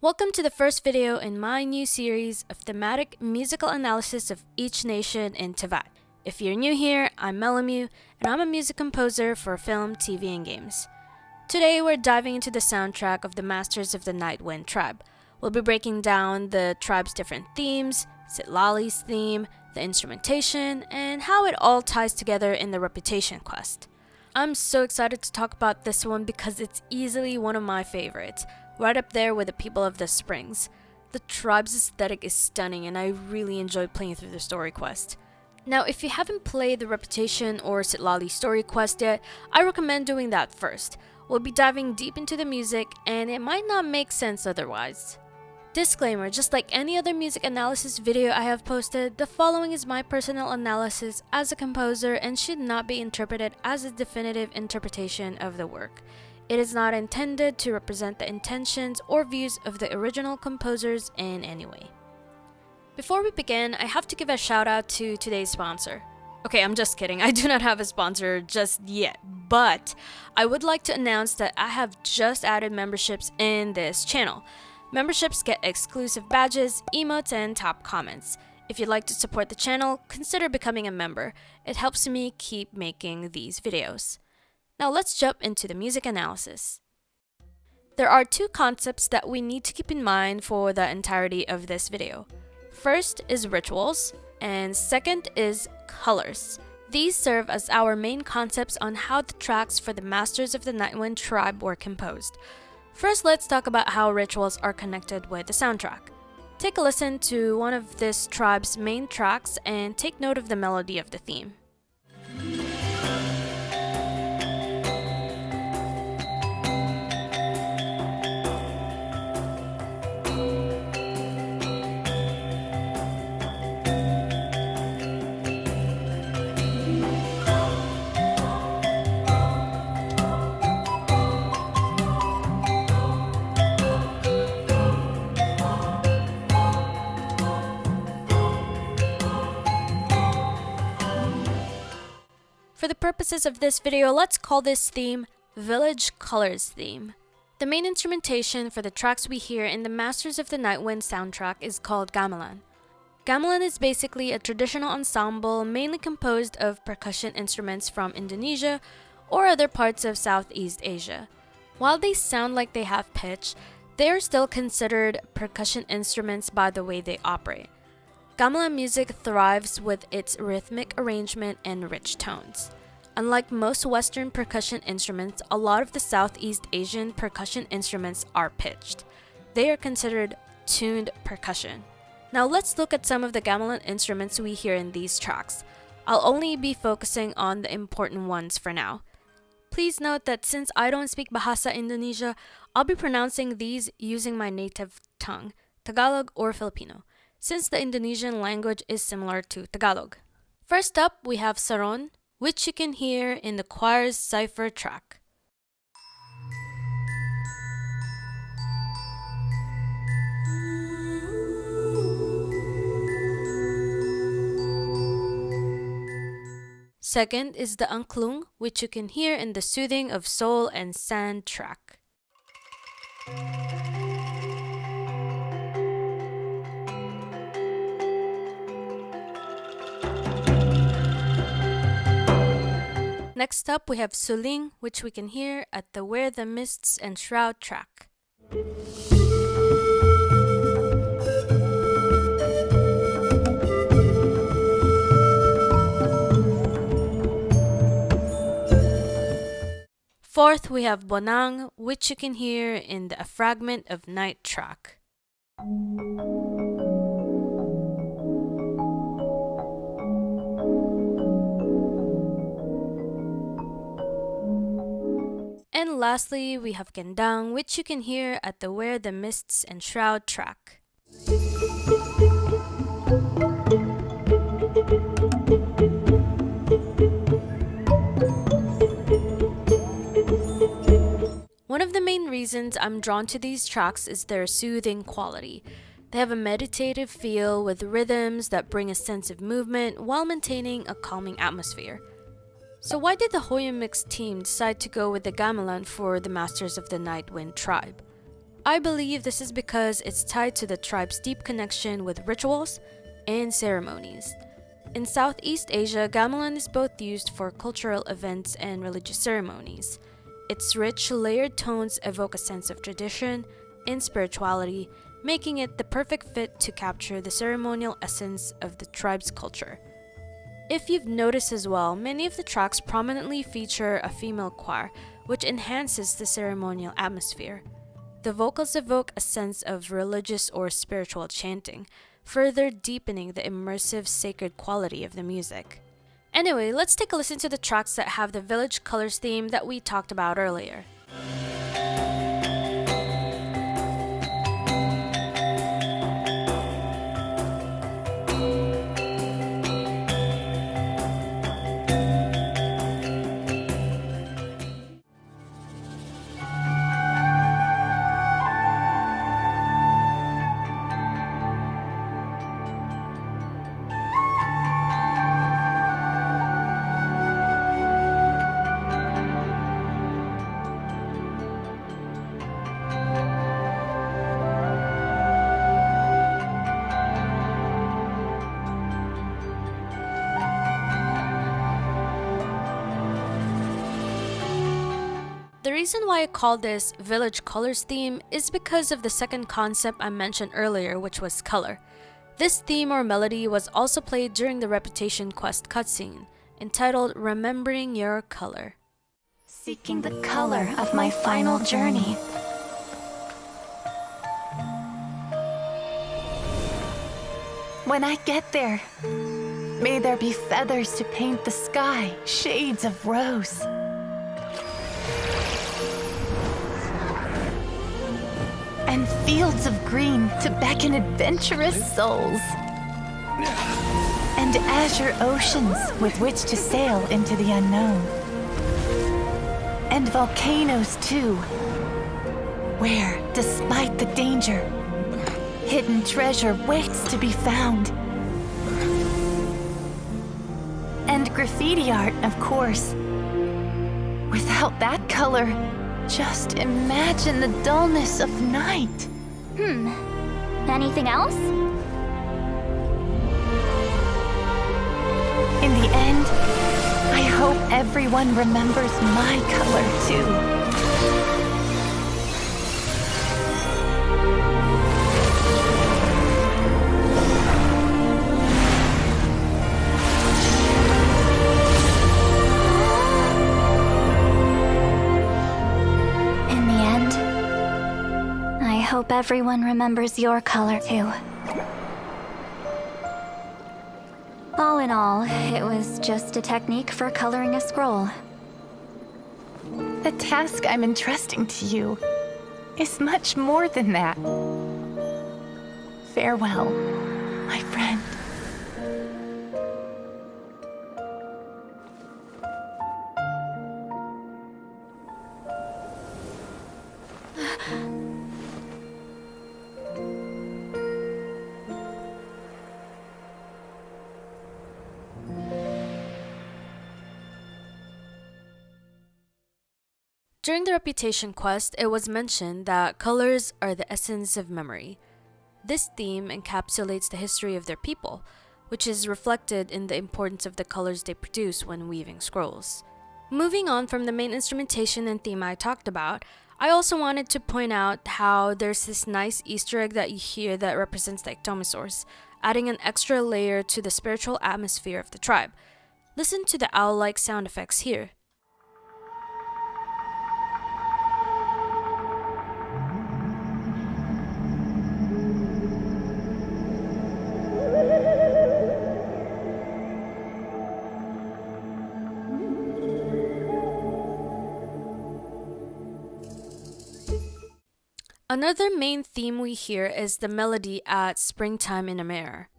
Welcome to the first video in my new series of thematic musical analysis of each nation in Teyvat. If you're new here, I'm Melamu, and I'm a music composer for film, TV, and games. Today we're diving into the soundtrack of the Masters of the Nightwind tribe. We'll be breaking down the tribe's different themes, Citlali's theme, the instrumentation, and how it all ties together in the Reputation quest. I'm so excited to talk about this one because it's easily one of my favorites, right up there with the People of the Springs. The tribe's aesthetic is stunning and I really enjoyed playing through the story quest. Now, if you haven't played the Reputation or Citlali story quest yet, I recommend doing that first. We'll be diving deep into the music and it might not make sense otherwise. Disclaimer, just like any other music analysis video I have posted, the following is my personal analysis as a composer and should not be interpreted as a definitive interpretation of the work. It is not intended to represent the intentions or views of the original composers in any way. Before we begin, I have to give a shout out to today's sponsor. Okay, I'm just kidding. I do not have a sponsor just yet, but I would like to announce that I have just added memberships in this channel. Memberships get exclusive badges, emotes, and top comments. If you'd like to support the channel, consider becoming a member. It helps me keep making these videos. Now let's jump into the music analysis. There are two concepts that we need to keep in mind for the entirety of this video. First is rituals, and second is colors. These serve as our main concepts on how the tracks for the Masters of the Nightwind tribe were composed. First, let's talk about how rituals are connected with the soundtrack. Take a listen to one of this tribe's main tracks and take note of the melody of the theme. For the purposes of this video, let's call this theme Village Colors Theme. The main instrumentation for the tracks we hear in the Masters of the Nightwind soundtrack is called Gamelan. Gamelan is basically a traditional ensemble mainly composed of percussion instruments from Indonesia or other parts of Southeast Asia. While they sound like they have pitch, they are still considered percussion instruments by the way they operate. Gamelan music thrives with its rhythmic arrangement and rich tones. Unlike most Western percussion instruments, a lot of the Southeast Asian percussion instruments are pitched. They are considered tuned percussion. Now let's look at some of the gamelan instruments we hear in these tracks. I'll only be focusing on the important ones for now. Please note that since I don't speak Bahasa Indonesia, I'll be pronouncing these using my native tongue, Tagalog or Filipino, since the Indonesian language is similar to Tagalog. First up, we have Saron, which you can hear in the choir's cipher track. Second is the Angklung, which you can hear in the Soothing of Soul and Sand track. Next up, we have Suling, which we can hear at the Where the Mists Enshroud track. Fourth, we have Bonang, which you can hear in the A Fragment of Night track. And lastly, we have Gendang, which you can hear at the Where the Mists Enshroud track. One of the main reasons I'm drawn to these tracks is their soothing quality. They have a meditative feel with rhythms that bring a sense of movement while maintaining a calming atmosphere. So why did the Hoyoverse team decide to go with the gamelan for the Masters of the Nightwind tribe? I believe this is because it's tied to the tribe's deep connection with rituals and ceremonies. In Southeast Asia, gamelan is both used for cultural events and religious ceremonies. Its rich, layered tones evoke a sense of tradition and spirituality, making it the perfect fit to capture the ceremonial essence of the tribe's culture. If you've noticed as well, many of the tracks prominently feature a female choir, which enhances the ceremonial atmosphere. The vocals evoke a sense of religious or spiritual chanting, further deepening the immersive, sacred quality of the music. Anyway, let's take a listen to the tracks that have the village colors theme that we talked about earlier. The reason why I call this Village Colors theme is because of the second concept I mentioned earlier, which was color. This theme or melody was also played during the Reputation quest cutscene, entitled Remembering Your Color. Seeking the color of my final journey. When I get there, may there be feathers to paint the sky, shades of rose. And fields of green to beckon adventurous souls. And azure oceans with which to sail into the unknown. And volcanoes too, where, despite the danger, hidden treasure waits to be found. And graffiti art, of course. Without that color, just imagine the dullness of night. Anything else? In the end, I hope everyone remembers my color too. I hope everyone remembers your color too. All in all, it was just a technique for coloring a scroll. The task I'm entrusting to you is much more than that. Farewell, my friend. During the Reputation quest, it was mentioned that colors are the essence of memory. This theme encapsulates the history of their people, which is reflected in the importance of the colors they produce when weaving scrolls. Moving on from the main instrumentation and theme I talked about, I also wanted to point out how there's this nice Easter egg that you hear that represents the Iktomisaurs, adding an extra layer to the spiritual atmosphere of the tribe. Listen to the owl-like sound effects here. Another main theme we hear is the melody at Springtime in a Mare.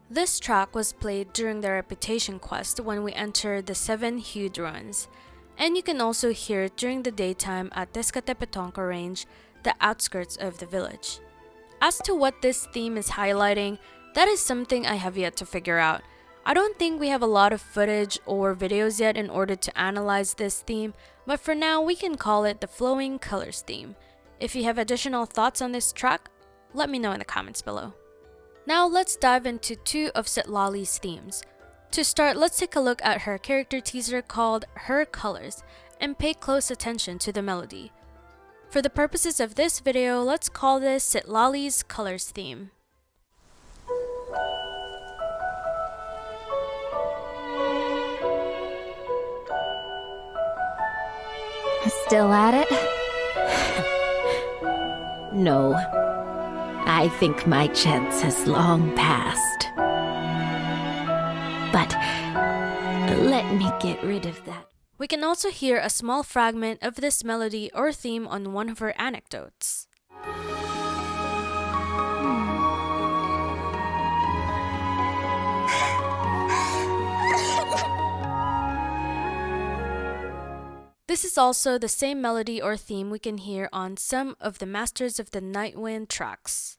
This track was played during the Reputation quest when we entered the 7 Hued Ruins. and you can also hear it during the daytime at Tezcatepetonco Range, the outskirts of the village. As to what this theme is highlighting, that is something I have yet to figure out. I don't think we have a lot of footage or videos yet in order to analyze this theme, but for now we can call it the Flowing Colors theme. If you have additional thoughts on this track, let me know in the comments below. Now let's dive into two of Citlali's themes. To start, let's take a look at her character teaser called Her Colors and pay close attention to the melody. For the purposes of this video, let's call this Citlali's Colors theme. Still at it? No, I think my chance has long passed. But let me get rid of that. We can also hear a small fragment of this melody or theme on one of her anecdotes. This is also the same melody or theme we can hear on some of the Masters of the Night Wind tracks.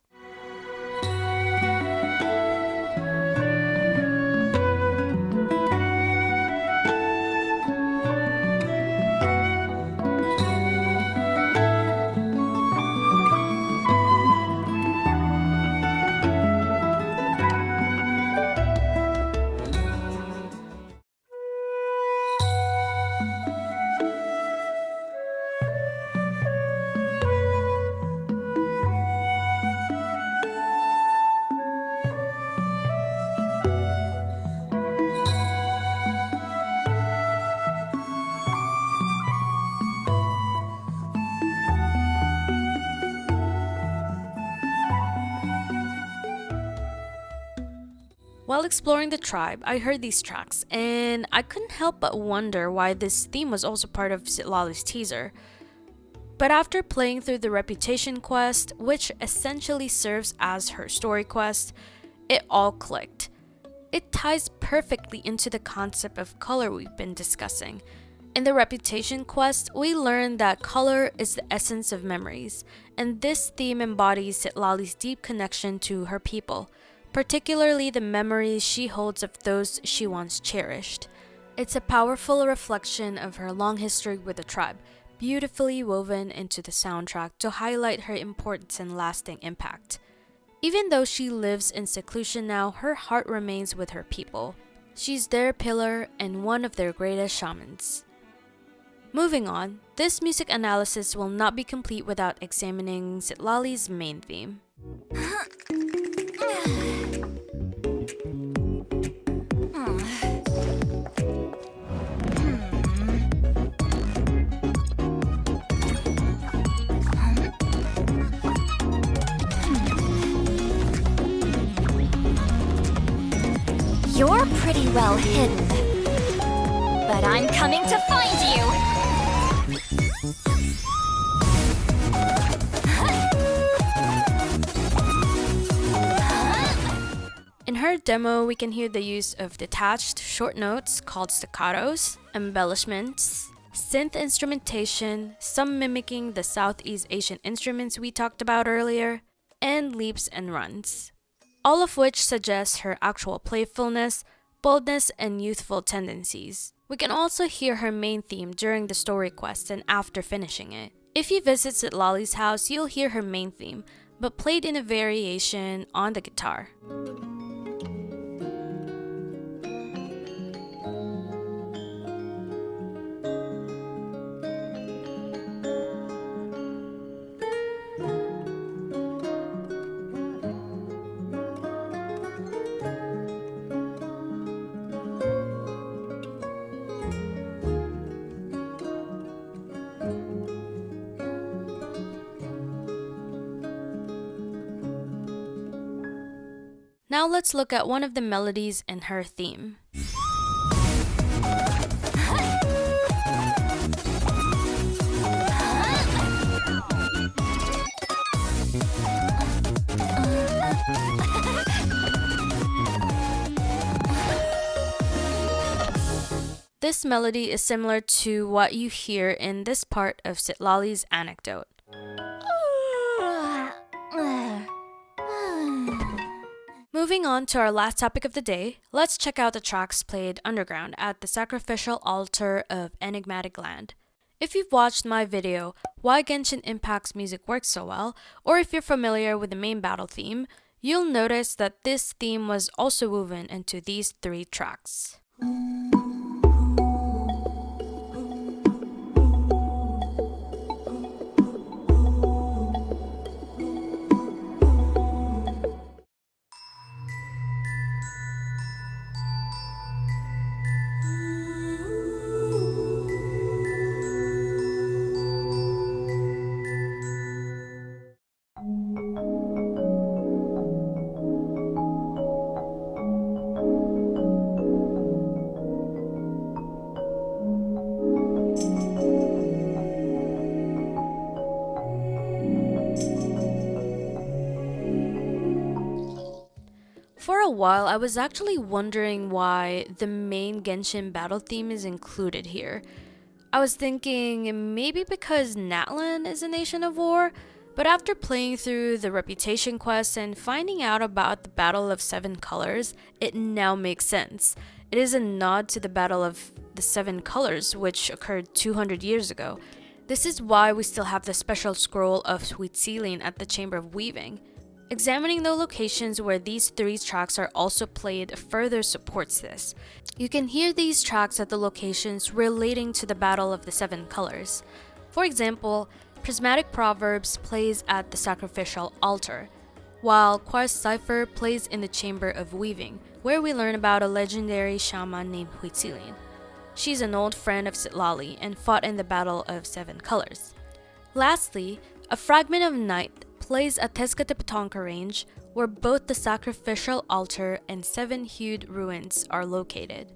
While exploring the tribe, I heard these tracks, and I couldn't help but wonder why this theme was also part of Citlali's teaser. But after playing through the Reputation quest, which essentially serves as her story quest, it all clicked. It ties perfectly into the concept of color we've been discussing. In the Reputation quest, we learned that color is the essence of memories, and this theme embodies Citlali's deep connection to her people, particularly the memories she holds of those she once cherished. It's a powerful reflection of her long history with the tribe, beautifully woven into the soundtrack to highlight her importance and lasting impact. Even though she lives in seclusion now, her heart remains with her people. She's their pillar and one of their greatest shamans. Moving on, this music analysis will not be complete without examining Citlali's main theme. You're pretty well hidden. But I'm coming to find you! In her demo, we can hear the use of detached short notes called staccatos, embellishments, synth instrumentation, some mimicking the Southeast Asian instruments we talked about earlier, and leaps and runs. All of which suggests her actual playfulness, boldness, and youthful tendencies. We can also hear her main theme during the story quest and after finishing it. If you visit Citlali's house, you'll hear her main theme, but played in a variation on the guitar. Now let's look at one of the melodies in her theme. this melody is similar to what you hear in this part of Citlali's anecdote. Moving on to our last topic of the day, let's check out the tracks played underground at the sacrificial altar of Enigmatic Land. If you've watched my video, Why Genshin Impact's music works so well, or if you're familiar with the main battle theme, you'll notice that this theme was also woven into these 3 tracks. For a while, I was actually wondering why the main Genshin battle theme is included here. I was thinking maybe because Natlan is a nation of war, but after playing through the reputation quest and finding out about the Battle of 7 Colors, it now makes sense. It is a nod to the Battle of the 7 Colors, which occurred 200 years ago. This is why we still have the special scroll of Citlali at the Chamber of Weaving. Examining the locations where these 3 tracks are also played further supports this. You can hear these tracks at the locations relating to the Battle of the 7 Colors. For example, Prismatic Proverbs plays at the Sacrificial Altar, while Quest Cipher plays in the Chamber of Weaving, where we learn about a legendary shaman named Citlali. She's an old friend of Citlali and fought in the Battle of 7 Colors. Lastly, a fragment of night plays at Tezcatlipoca Range, where both the Sacrificial Altar and 7-hued ruins are located.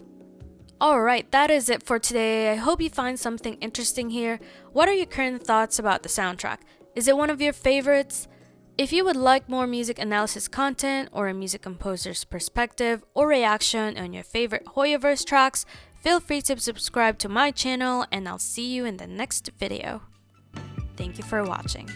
Alright, that is it for today. I hope you find something interesting here. What are your current thoughts about the soundtrack? Is it one of your favorites? If you would like more music analysis content or a music composer's perspective or reaction on your favorite Hoyoverse tracks, feel free to subscribe to my channel and I'll see you in the next video. Thank you for watching.